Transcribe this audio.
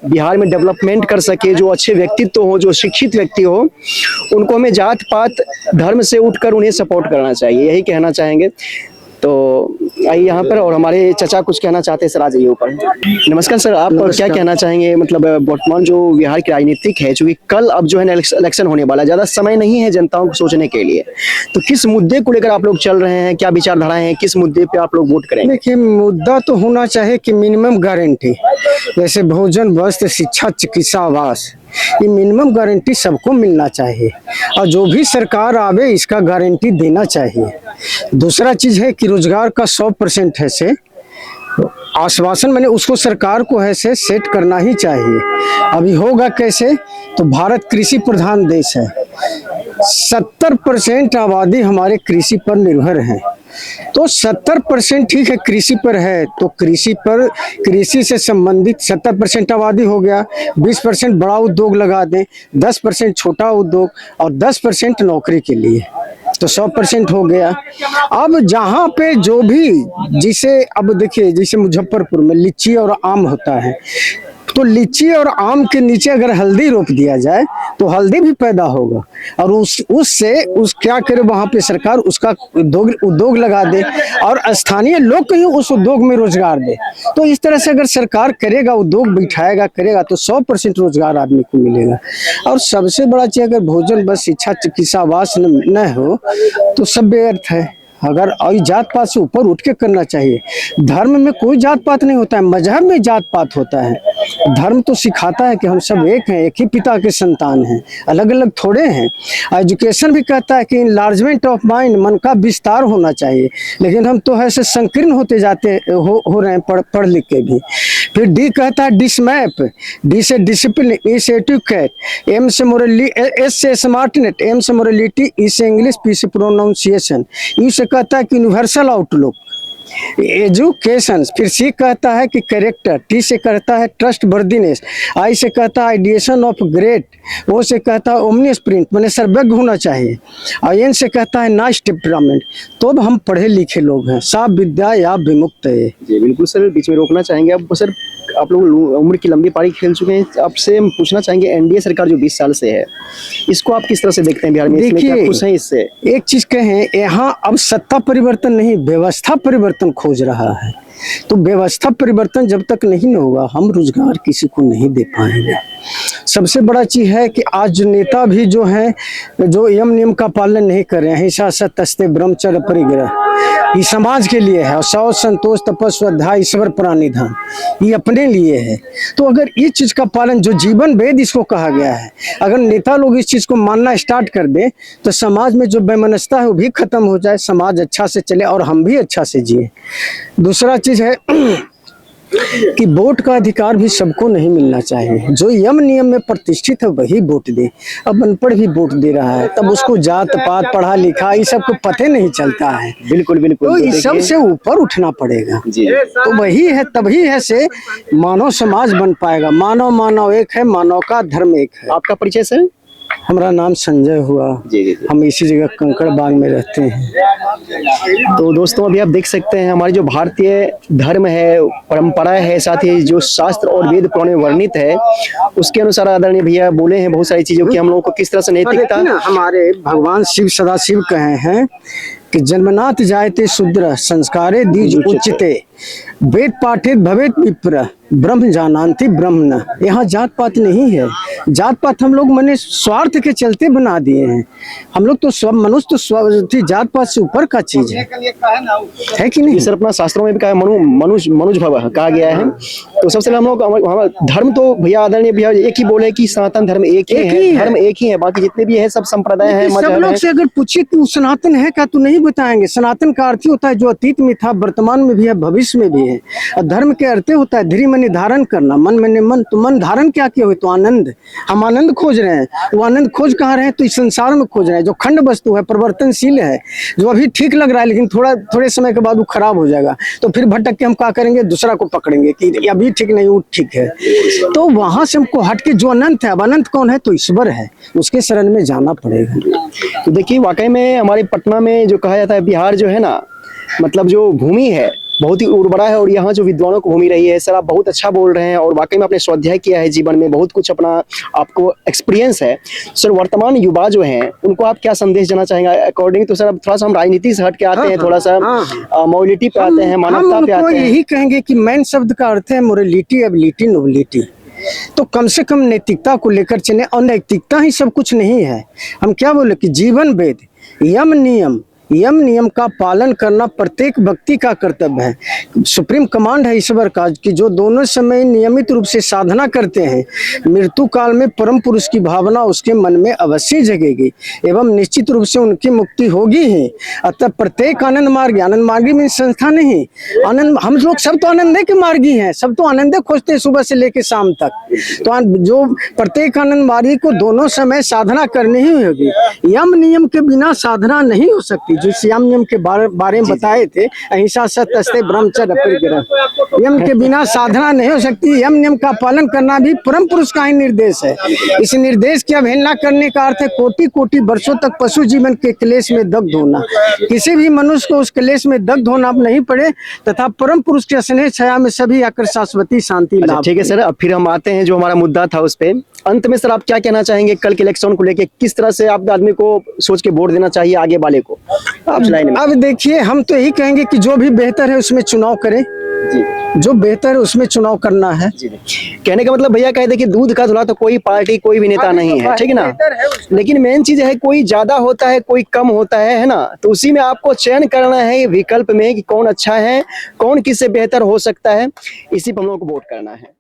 बिहार में डेवलपमेंट कर सके, जो अच्छे व्यक्तित्व हो, जो शिक्षित व्यक्ति हो, उनको हमें जात पात धर्म से उठकर उन्हें सपोर्ट करना चाहिए, यही कहना चाहेंगे। तो आइए यहाँ पर, और हमारे चचा कुछ कहना चाहते हैं। सर आ जाइए ऊपर। नमस्कार सर, आप क्या कहना चाहेंगे? मतलब वर्तमान जो बिहार की राजनीतिक है, चूंकि कल अब जो है इलेक्शन होने वाला है, ज्यादा समय नहीं है जनताओं को सोचने के लिए, तो किस मुद्दे को लेकर आप लोग चल रहे हैं, क्या विचारधाराएं हैं, किस मुद्दे पे आप लोग वोट करेंगे? देखिए, मुद्दा तो होना चाहिए कि मिनिमम गारंटी, जैसे भोजन, वस्त्र, शिक्षा, चिकित्सा, आवास, ये मिनिमम गारंटी सबको मिलना चाहिए और जो भी सरकार आवे इसका गारंटी देना चाहिए। दूसरा चीज है कि रोजगार का 100% है से आश्वासन, मैंने उसको सरकार को है से सेट करना ही चाहिए। अभी होगा कैसे? तो भारत कृषि प्रधान देश है, 70% आबादी हमारे कृषि पर निर्भर है। तो 70% ठीक है कृषि पर है, तो कृषि से संबंधित 70% आबादी हो गया, 20% बड़ा उद्योग लगा दें, 10% छोटा उद्योग और 10% नौकरी के लिए, तो 100% हो गया। अब जहाँ पे जो भी, जिसे अब देखिए, जैसे मुजफ्फरपुर में लीची और आम होता है, तो लीची और आम के नीचे अगर हल्दी रोप दिया जाए तो हल्दी भी पैदा होगा और उससे क्या करे, वहां पे सरकार उसका उद्योग लगा दे और स्थानीय लोग कहीं उस उद्योग में रोजगार दे। तो इस तरह से अगर सरकार करेगा, उद्योग बिठाएगा, करेगा, तो 100% रोजगार आदमी को मिलेगा। और सबसे बड़ा चीज, अगर भोजन, बस, शिक्षा, चिकित्सा, आवास न हो तो सब व्यर्थ है। अगर जात पात से ऊपर उठ के करना चाहिए। धर्म में कोई जात पात नहीं होता है, मजहब में जात पात होता है। धर्म तो सिखाता है कि हम सब एक हैं, एक ही पिता के संतान हैं, अलग अलग थोड़े हैं। एजुकेशन भी कहता है कि इनलार्जमेंट ऑफ माइंड, मन का विस्तार होना चाहिए, लेकिन हम तो ऐसे संकीर्ण होते जाते हो रहे हैं पढ़ लिख के भी। फिर डी कहता है डिसमैप, डी से डिसिप्लिन, ई से एटिक्यूट, एम से मोरली, एस से स्मार्टनेस, एम से मोरलिटी, ई से इंग्लिश, पी से प्रोनाउंसिएशन, ई से कहता है कि यूनिवर्सल आउटलुक, एजुकेशन। फिर सी कहता है कि कैरेक्टर, टी से कहता है ट्रस्ट वर्दीनेस, आई से कहता है आइडिएशन ऑफ ग्रेट, ओ से कहता है ओमनियस प्रिंट, मैंने सर्वज्ञ होना चाहिए, और एन से कहता है नाइस टेम्परामेंट। तो अब हम पढ़े लिखे लोग हैं, साफ विद्या या विमुक्त है। जी बिल्कुल सर, बीच में रोकना चाहेंगे अब सर, आप लोग उम्र की लंबी पारी खेल चुके हैं, आपसे हम पूछना चाहेंगे एनडीए सरकार जो 20 साल से है, इसको आप किस तरह से देखते हैं बिहार में? देखिए, खुश हैं इससे? एक चीज कहें, यहाँ अब सत्ता परिवर्तन नहीं, व्यवस्था परिवर्तन खोज रहा है। तो व्यवस्था परिवर्तन जब तक नहीं होगा, हम रोजगार किसी को नहीं दे पाएंगे। सबसे बड़ा चीज है कि आज जो नेता भी जो है, जो यम नियम का पालन नहीं कर रहे हैं, हिंसा, सत्य, ब्रह्मचर्य, परिग्रह, ये समाज के लिए है, और सौ संतोष, तपस्या, ईश्वर प्राणिधान, ये अपने लिए है। तो अगर इस चीज का पालन, जो जीवन वेद इसको कहा गया है, अगर नेता लोग इस चीज को मानना स्टार्ट कर दे, तो समाज में जो वैमनस्यता है वो भी खत्म हो जाए, समाज अच्छा से चले और हम भी अच्छा से जिए। दूसरा चीज है कि वोट का अधिकार भी सबको नहीं मिलना चाहिए। जो यम नियम में प्रतिष्ठित है वही वोट दे। अब अनपढ़ भी वोट दे रहा है, तब उसको जात पात, पढ़ा लिखा, ये सब को पते नहीं चलता है। बिल्कुल बिल्कुल, तो इस सब से ऊपर उठना पड़ेगा जी। तो वही है, तभी है से मानव समाज बन पाएगा। मानव एक है, मानव का धर्म एक है। आपका परिचय सर? हमारा नाम संजय हुआ जी। हम इसी जगह कंकड़ बाग में रहते हैं। तो दोस्तों, अभी आप देख सकते हैं हमारी जो भारतीय धर्म है, परंपरा है, साथ ही जो शास्त्र और वेद पुराण में वर्णित है, उसके अनुसार आदरणीय भैया बोले हैं बहुत सारी चीजों की हम लोगों को किस तरह से नैतिकता। हमारे भगवान शिव, सदाशिव कहे हैं कि जन्मनाथ जायते शूद्र, संस्कारे द्विज उच्चते, वेद पाठित भवेत विप्र, ब्रह्म जानांति ब्रह्म न। यहाँ जात पात नहीं है। जात पात हम लोग मैंने स्वार्थ के चलते बना दिए हैं। हम लोग तो मनुष्य तो जात पात से ऊपर का चीज है कि नहीं सर? अपना शास्त्रों में भी कहा, मनुज भव कहा गया है। तो सबसे पहले हम लोग धर्म तो भैया आदरणीय भैया एक ही बोले कि सनातन धर्म एक ही है, धर्म एक ही है, बाकी जितने भी है सब संप्रदाय है। सब लोग से अगर पूछिए कि सनातन है क्या, तो नहीं बताएंगे। सनातन का अर्थ होता है जो अतीत में था, वर्तमान में भी है, भविष्य में भी है। और धर्म के अर्थ होता है धीरे मन धारण करना, मन में मन, तो मन धारण क्या किया हुआ? तो आनंद। हम आनंद खोज रहे हैं, वो आनंद खोज कहाँ रहे हैं? तो इस संसार में खोज रहे हैं, जो खंड वस्तु है, परिवर्तनशील है, जो अभी ठीक लग रहा है लेकिन थोड़े समय के बाद वो खराब हो जाएगा। तो फिर भटक के हम क्या करेंगे? दूसरा को पकड़ेंगे कि अभी ठीक नहीं, वो ठीक है। तो वहां से हमको हट के जो अनंत है, अब अनंत कौन है? तो ईश्वर है, उसके शरण में जाना पड़ेगा। तो देखिए, वाकई में हमारे पटना में जो कहा जाता है, बिहार जो है ना, मतलब जो भूमि है बहुत ही उर्वरा है और यहाँ जो विद्वानों को भूमि रही है। सर आप बहुत अच्छा बोल रहे हैं और वाकई में आपने स्वाध्याय किया है जीवन में, बहुत कुछ अपना आपको एक्सपीरियंस है। सर वर्तमान युवा जो हैं उनको आप क्या संदेश देना चाहेंगे? अकॉर्डिंग तो सर अब थोड़ा सा हम राजनीति से हट के आते हैं, थोड़ा सा मोरलिटी पे आते हैं, मानवता पे आते हैं। यही कहेंगे कि मैन शब्द का अर्थ है मोरलिटी, एबिलिटी, नोबिलिटी। तो कम से कम नैतिकता को लेकर चले, और नैतिकता ही सब कुछ नहीं है। हम क्या बोले कि जीवन वेद, यम नियम का पालन करना प्रत्येक व्यक्ति का कर्तव्य है। सुप्रीम कमांड है ईश्वर का कि जो दोनों समय नियमित रूप से साधना करते हैं, मृत्यु काल में परम पुरुष की भावना उसके मन में अवश्य जगेगी एवं निश्चित रूप से उनकी मुक्ति होगी ही। अतः प्रत्येक आनंद मार्गी में संस्था नहीं, आनंद, हम लोग सब तो आनंद के मार्गी हैं, सब तो आनंद खोजते हैं सुबह से लेकर शाम तक। तो जो प्रत्येक आनंद मार्गी को दोनों समय साधना करनी ही होगी। यम नियम के बिना साधना नहीं हो सकती, जो यम नियम के बारे में बताए थे, अहिंसा सत्य अस्तेय ब्रह्मचर्य अपरिग्रह। यम के बिना साधना नहीं हो सकती। यम नियम का पालन करना भी परम पुरुष का ही निर्देश है। इस निर्देश की अवहेलना करने का अर्थ है कोटि कोटि वर्षों तक पशु जीवन के क्लेश में दग्ध होना। किसी भी मनुष्य को उस क्लेश में दग्ध होना नहीं पड़े तथा परम पुरुष के स्नेह छाया में सभी आकर शाश्वती शांति लाभ। ठीक है सर, अब फिर हम आते हैं जो हमारा मुद्दा था उस पे। अंत में सर आप क्या कहना चाहेंगे कल के इलेक्शन को लेके, किस तरह से आप आदमी को सोच के वोट देना चाहिए आगे वाले को? आप चलाएंगे। अब देखिए, हम तो यही कहेंगे कि जो भी बेहतर है उसमें चुनाव करें जी, जो बेहतर है उसमें चुनाव करना है जी। कहने का मतलब भैया कहे देखिए दूध का धुला तो कोई पार्टी कोई भी नेता नहीं है, ठीक है ना, लेकिन मेन चीज है कोई ज्यादा होता है कोई कम होता है ना, तो उसी में आपको चयन करना है विकल्प में कि कौन अच्छा है, कौन किससे बेहतर हो सकता है, इसी पर हम लोग को वोट करना है।